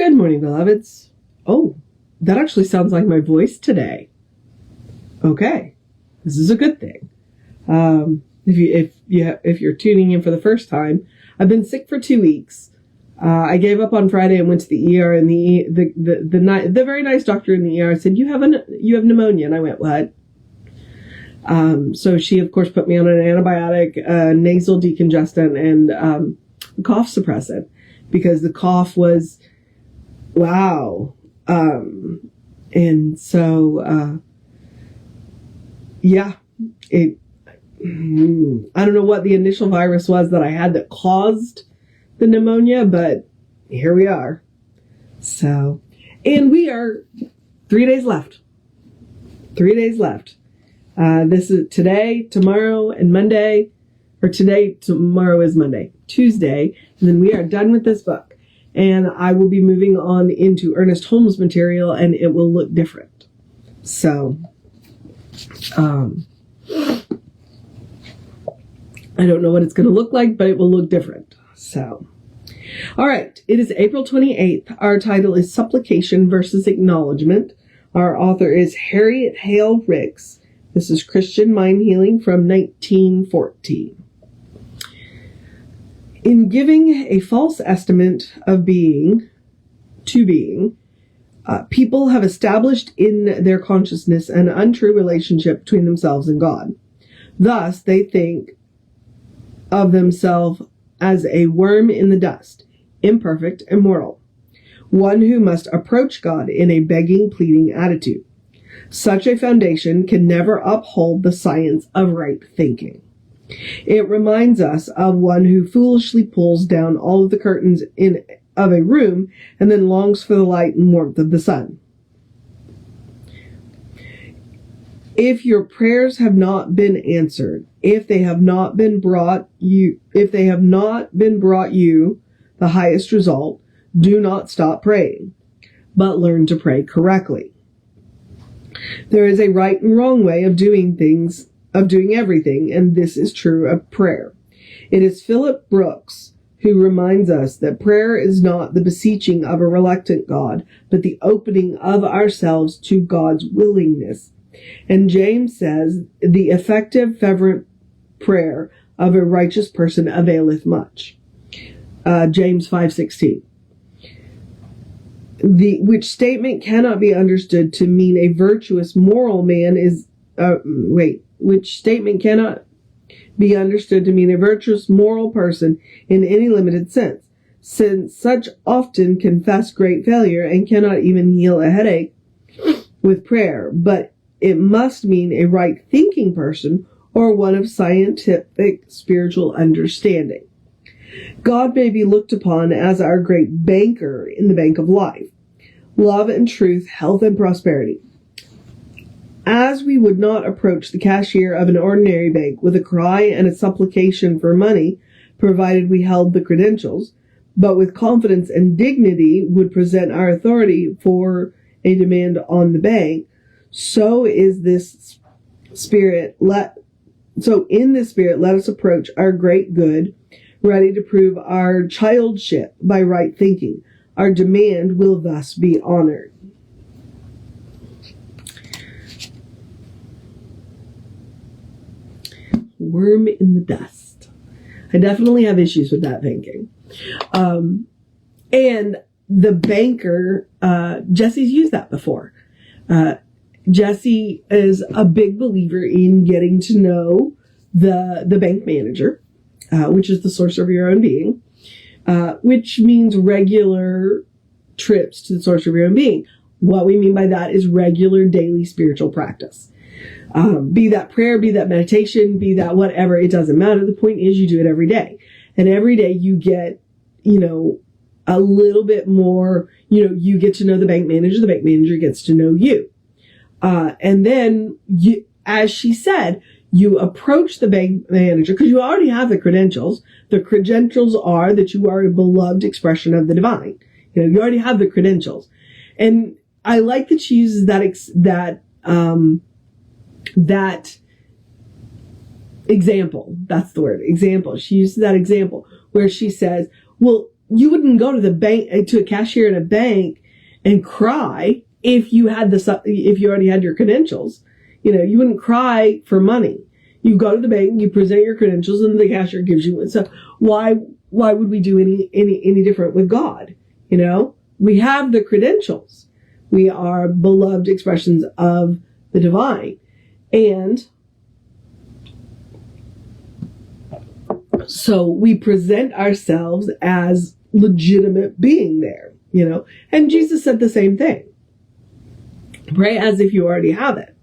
Good morning, beloveds. Oh, that actually sounds like my voice today. Okay, this is a good thing. If you're tuning in for the first time, I've been sick for 2 weeks. I gave up on Friday and went to the ER, and the very nice doctor in the ER said, "You have pneumonia," and I went, "What?" So she, of course, put me on an antibiotic, nasal decongestant, and a cough suppressant, because the cough was, wow. And so, yeah, I don't know what the initial virus was that I had that caused the pneumonia, but here we are. So, and we are 3 days left. 3 days left. This is today, tomorrow, and Monday, or tomorrow is Monday, Tuesday, and then we are done with this book. And I will be moving on into Ernest Holmes material, and it will look different. So, I don't know what it's going to look like, but it will look different. So, all right. It is April 28th. Our title is Supplication versus Acknowledgement. Our author is Harriet Hale Ricks. This is Christian Mind Healing from 1914. In giving a false estimate of being, people have established in their consciousness an untrue relationship between themselves and God. Thus, they think of themselves as a worm in the dust, imperfect and mortal, one who must approach God in a begging, pleading attitude. Such a foundation can never uphold the science of right thinking. It reminds us of one who foolishly pulls down all of the curtains of a room and then longs for the light and warmth of the sun. If your prayers have not been answered, if they have not brought you the highest result, do not stop praying, but learn to pray correctly. There is a right and wrong way of doing everything, and this is true of prayer. It is Philip Brooks who reminds us that prayer is not the beseeching of a reluctant God, but the opening of ourselves to God's willingness. And James says, the effective, fervent prayer of a righteous person availeth much. James 5:16. Which statement cannot be understood to mean a virtuous moral man which statement cannot be understood to mean a virtuous moral person in any limited sense, since such often confess great failure and cannot even heal a headache with prayer, but it must mean a right thinking person or one of scientific spiritual understanding. God may be looked upon as our great banker in the bank of life, love and truth, health and prosperity. As we would not approach the cashier of an ordinary bank with a cry and a supplication for money, provided we held the credentials, but with confidence and dignity would present our authority for a demand on the bank, so in this spirit, let us approach our great good, ready to prove our childship by right thinking. Our demand will thus be honored. Worm in the dust. I definitely have issues with that thinking. And the banker, Jesse's used that before. Jesse is a big believer in getting to know the bank manager, which is the source of your own being, which means regular trips to the source of your own being. What we mean by that is regular daily spiritual practice. Be that prayer, be that meditation, be that whatever, it doesn't matter. The point is you do it every day. And every day you get, a little bit more, you get to know the bank manager gets to know you. And then you, as she said, you approach the bank manager because you already have the credentials. The credentials are that you are a beloved expression of the divine. You already have the credentials. And I like that she uses that example. That's the word, example. She uses that example where she says, well, you wouldn't go to the bank, to a cashier in a bank and cry if you already had your credentials. You wouldn't cry for money. You go to the bank, you present your credentials, and the cashier gives you one. So why would we do any different with God? We have the credentials. We are beloved expressions of the divine. And so we present ourselves as legitimate being there, and Jesus said the same thing. Pray as if you already have it.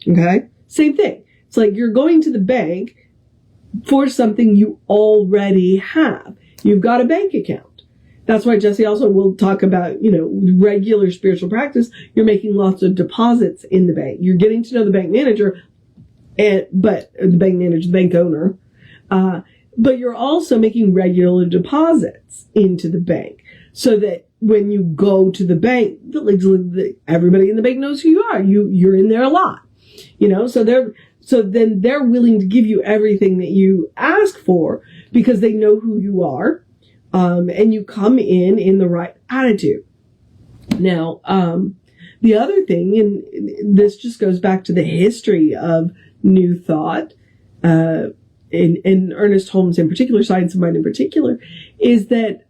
Okay. Same thing. It's like you're going to the bank for something you already have. You've got a bank account. That's why Jesse also will talk about, regular spiritual practice. You're making lots of deposits in the bank. You're getting to know the bank manager, the bank owner, but you're also making regular deposits into the bank so that when you go to the bank, everybody in the bank knows who you are. You're in there a lot, so then they're willing to give you everything that you ask for because they know who you are. And you come in the right attitude. Now, the other thing, and this just goes back to the history of New Thought, in Ernest Holmes in particular, Science of Mind in particular, is that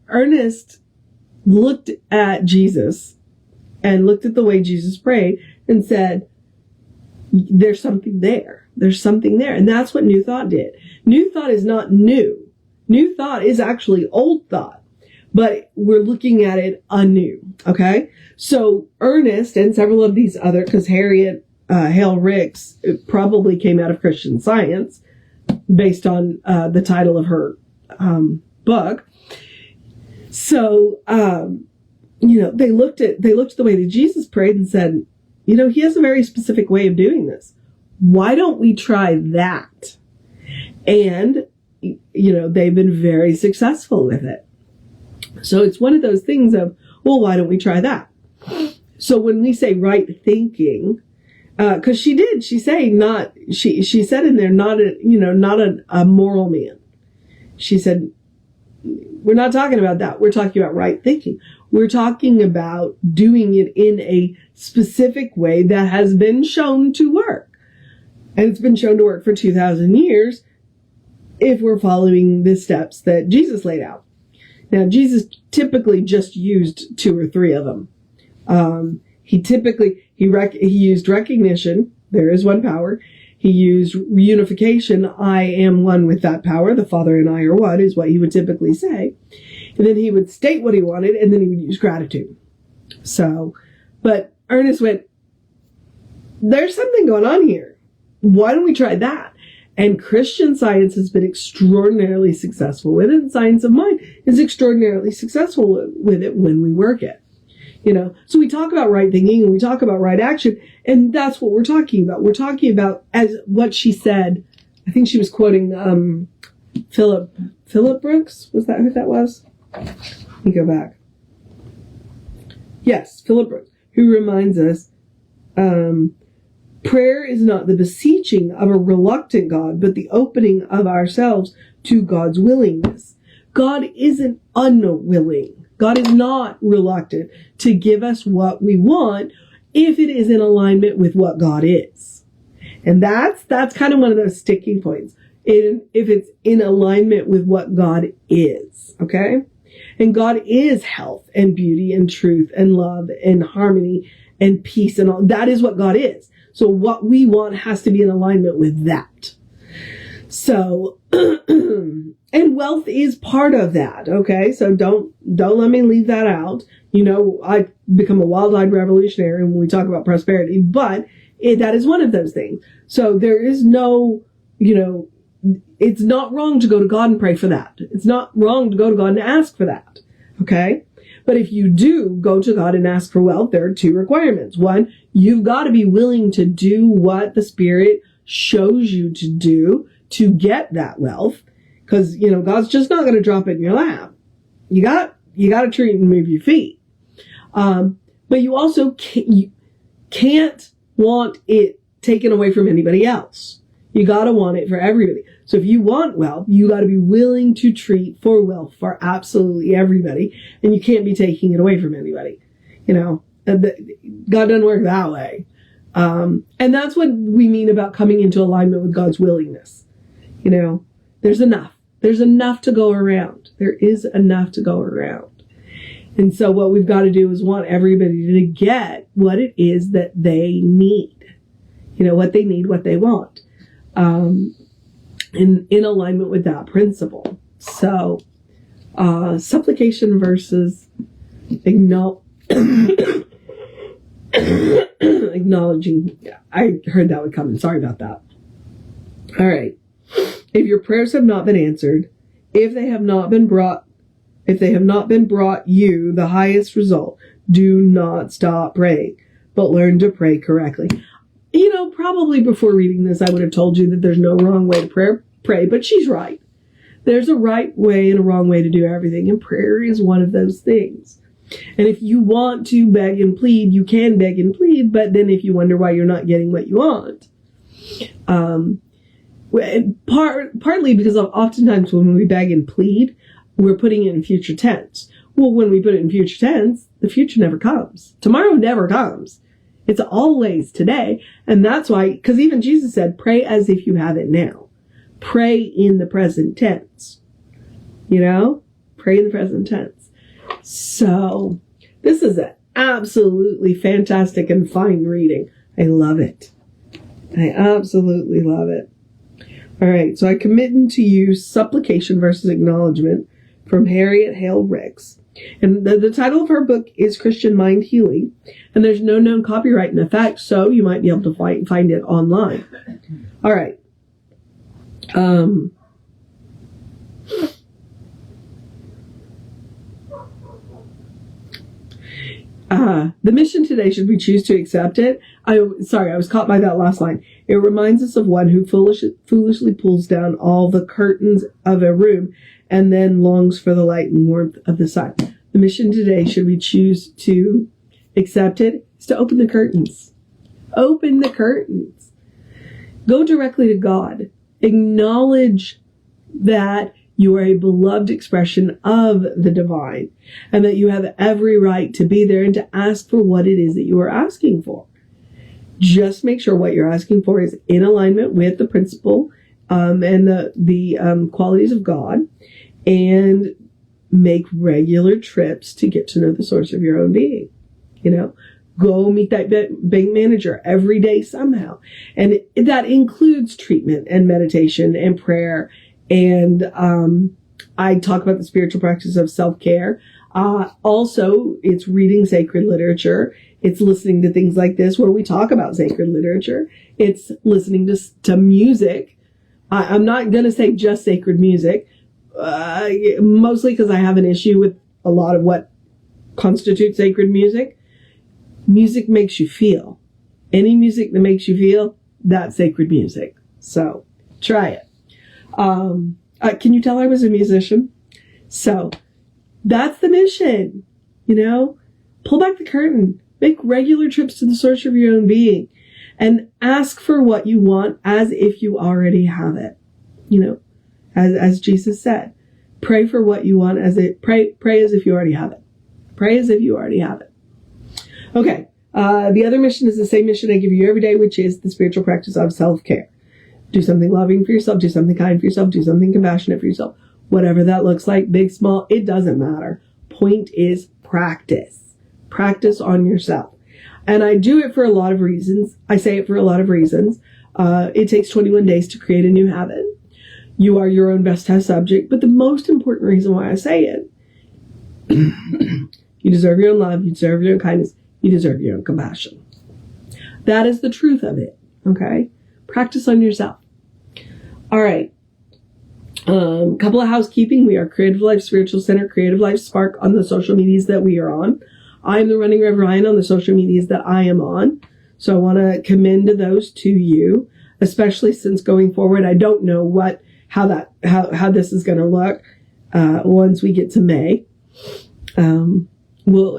Ernest looked at Jesus and looked at the way Jesus prayed and said, there's something there. There's something there. And that's what New Thought did. New Thought is not new. New Thought is actually old thought, but we're looking at it anew. Okay. So Ernest and several of these other, because Harriet, Hale Ricks probably came out of Christian Science based on the title of her book. So, they looked at the way that Jesus prayed and said, he has a very specific way of doing this. Why don't we try that? And, they've been very successful with it. So it's one of those things of, well, why don't we try that? So when we say right thinking, cause she said in there, not a moral man. She said, we're not talking about that. We're talking about right thinking. We're talking about doing it in a specific way that has been shown to work. And it's been shown to work for 2,000 years if we're following the steps that Jesus laid out. Now, Jesus typically just used 2 or 3 of them. He used recognition. There is one power. He used unification. I am one with that power. The Father and I are one is what he would typically say. And then he would state what he wanted, and then he would use gratitude. So, but Ernest went, there's something going on here. Why don't we try that? And Christian Science has been extraordinarily successful with it. And Science of Mind is extraordinarily successful with it when we work it. So we talk about right thinking and we talk about right action. And that's what we're talking about. We're talking about as what she said. I think she was quoting, Philip Brooks. Was that who that was? Let me go back. Yes, Philip Brooks, who reminds us, prayer is not the beseeching of a reluctant God, but the opening of ourselves to God's willingness. God isn't unwilling. God is not reluctant to give us what we want if it is in alignment with what God is. And that's kind of one of those sticking points. If it's in alignment with what God is, okay? And God is health and beauty and truth and love and harmony and peace and all. That is what God is. So what we want has to be in alignment with that. So, and wealth is part of that. Okay. So don't let me leave that out. I become a wild-eyed revolutionary when we talk about prosperity, but that is one of those things. So there is no, it's not wrong to go to God and pray for that. It's not wrong to go to God and ask for that. Okay. But if you do go to God and ask for wealth, there are 2 requirements. One, you've got to be willing to do what the Spirit shows you to do to get that wealth. Because, God's just not going to drop it in your lap. You got to treat and move your feet. But you also can't want it taken away from anybody else. You got to want it for everybody. So if you want wealth, you got to be willing to treat for wealth for absolutely everybody. And you can't be taking it away from anybody. God doesn't work that way. And that's what we mean about coming into alignment with God's willingness. There's enough. There's enough to go around. There is enough to go around. And so what we've got to do is want everybody to get what it is that they need. What they need, what they want. In alignment with that principle. So, supplication versus acknowledging. I heard that would come. Sorry about that. All right. If your prayers have not been answered, if they have not been brought you the highest result, do not stop praying, but learn to pray correctly. Probably before reading this, I would have told you that there's no wrong way to pray, but she's right. There's a right way and a wrong way to do everything, and prayer is one of those things. And if you want to beg and plead, you can beg and plead, but then if you wonder why you're not getting what you want, partly because oftentimes when we beg and plead, we're putting it in future tense. Well, when we put it in future tense, the future never comes. Tomorrow never comes. It's always today. And that's why, because even Jesus said, pray as if you have it now. Pray in the present tense. Pray in the present tense. So this is an absolutely fantastic and fine reading. I love it. I absolutely love it. All right. So I commit to you Supplication versus Acknowledgement from Harriet, Hale, Ricks. And the title of her book is Christian Mind Healing. And there's no known copyright in effect, so you might be able to find it online. All right. The mission today, should we choose to accept it? I was caught by that last line. It reminds us of one who foolishly pulls down all the curtains of a room and then longs for the light and warmth of the sun. The mission today, should we choose to accept it, is to open the curtains. Open the curtains. Go directly to God. Acknowledge that you are a beloved expression of the divine and that you have every right to be there and to ask for what it is that you are asking for. Just make sure what you're asking for is in alignment with the principle and the qualities of God, and make regular trips to get to know the source of your own being. Go meet that bank manager every day somehow. And that includes treatment and meditation and prayer. And I talk about the spiritual practice of self-care. Also, it's reading sacred literature. It's listening to things like this where we talk about sacred literature. It's listening to music. I'm not going to say just sacred music, mostly because I have an issue with a lot of what constitutes sacred music. Music makes you feel. Any music that makes you feel, that's sacred music. So try it. Can you tell I was a musician? So that's the mission. Pull back the curtain, make regular trips to the source of your own being, and ask for what you want as if you already have it. As Jesus said, pray for what you want pray as if you already have it. Pray as if you already have it. Okay. The other mission is the same mission I give you every day, which is the spiritual practice of self-care. Do something loving for yourself. Do something kind for yourself. Do something compassionate for yourself. Whatever that looks like, big, small, it doesn't matter. Point is practice. Practice on yourself. And I do it for a lot of reasons. I say it for a lot of reasons. It takes 21 days to create a new habit. You are your own best test subject. But the most important reason why I say it, you deserve your own love. You deserve your own kindness. You deserve your own compassion. That is the truth of it. Okay? Practice on yourself. All right. Couple of housekeeping. We are Creative Life Spiritual Center, Creative Life Spark on the social medias that we are on. I'm the Running Rev Ryan on the social medias that I am on. So I want to commend those to you, especially since going forward, I don't know how this is going to look once we get to May. We'll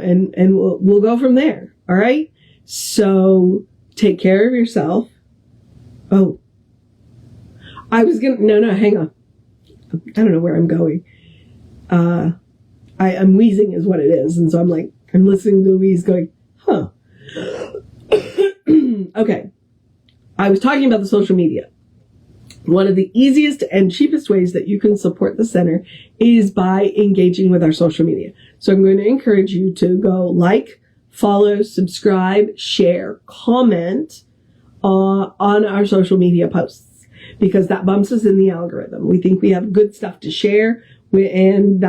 go from there. All right. So take care of yourself. Oh, Hang on. I don't know where I'm going. I'm wheezing is what it is. And so I'm listening to the wheeze going, huh. Okay. I was talking about the social media. One of the easiest and cheapest ways that you can support the center is by engaging with our social media. So I'm going to encourage you to go like, follow, subscribe, share, comment on our social media posts, because that bumps us in the algorithm. We think we have good stuff to share, and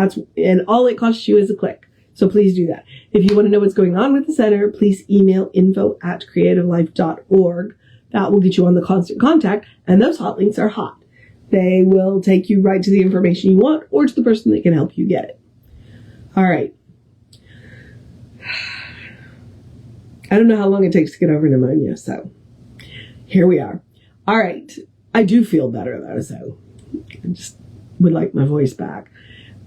all it costs you is a click. So please do that. If you want to know what's going on with the center, please email info@creativelife.org. That will get you on the constant contact, and those hot links are hot. They will take you right to the information you want or to the person that can help you get it. All right. I don't know how long it takes to get over pneumonia, so here we are. All right. I do feel better, though, so I just would like my voice back.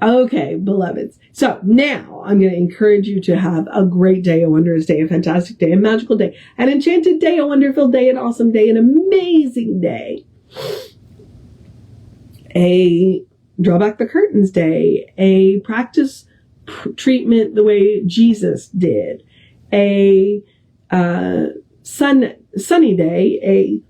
Okay, beloveds. So now I'm going to encourage you to have a great day, a wondrous day, a fantastic day, a magical day, an enchanted day, a wonderful day, an awesome day, an amazing day. A draw back the curtains day, a practice treatment the way Jesus did, a sunny day, a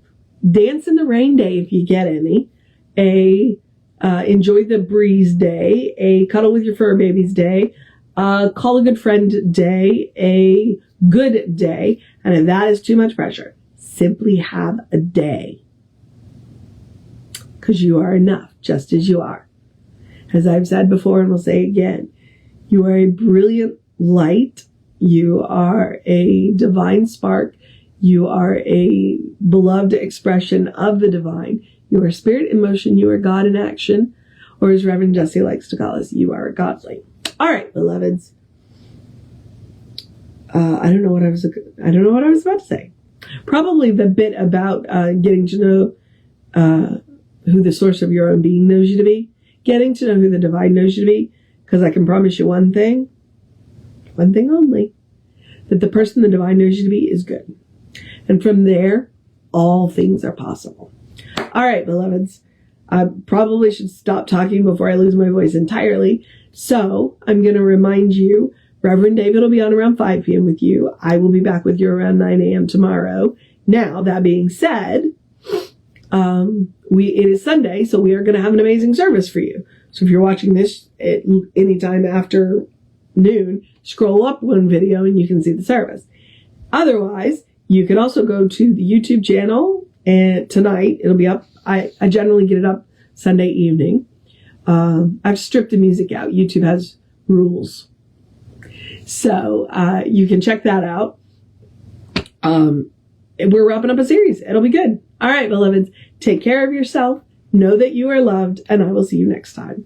dance in the rain day if you get any, a enjoy the breeze day, a cuddle with your fur babies day, call a good friend day, a good day, and if that is too much pressure, simply have a day. Because you are enough, just as you are. As I've said before and will say again, you are a brilliant light. You are a divine spark. You are a beloved expression of the divine. You are spirit in motion. You are God in action. Or as Reverend Jesse likes to call us, you are godly. All right, beloveds. I don't know what I was about to say. Probably the bit about getting to know who the source of your own being knows you to be. Getting to know who the divine knows you to be. Because I can promise you one thing only, that the person the divine knows you to be is good. And from there, all things are possible. All right, beloveds. I probably should stop talking before I lose my voice entirely. So I'm going to remind you, Reverend David will be on around 5 p.m. with you. I will be back with you around 9 a.m. tomorrow. Now, that being said, it is Sunday, so we are going to have an amazing service for you. So if you're watching this at any time after noon, scroll up one video and you can see the service. Otherwise, you can also go to the YouTube channel, and tonight it'll be up. I generally get it up Sunday evening. I've stripped the music out. YouTube has rules. So you can check that out. We're wrapping up a series. It'll be good. All right, beloveds, take care of yourself. Know that you are loved, and I will see you next time.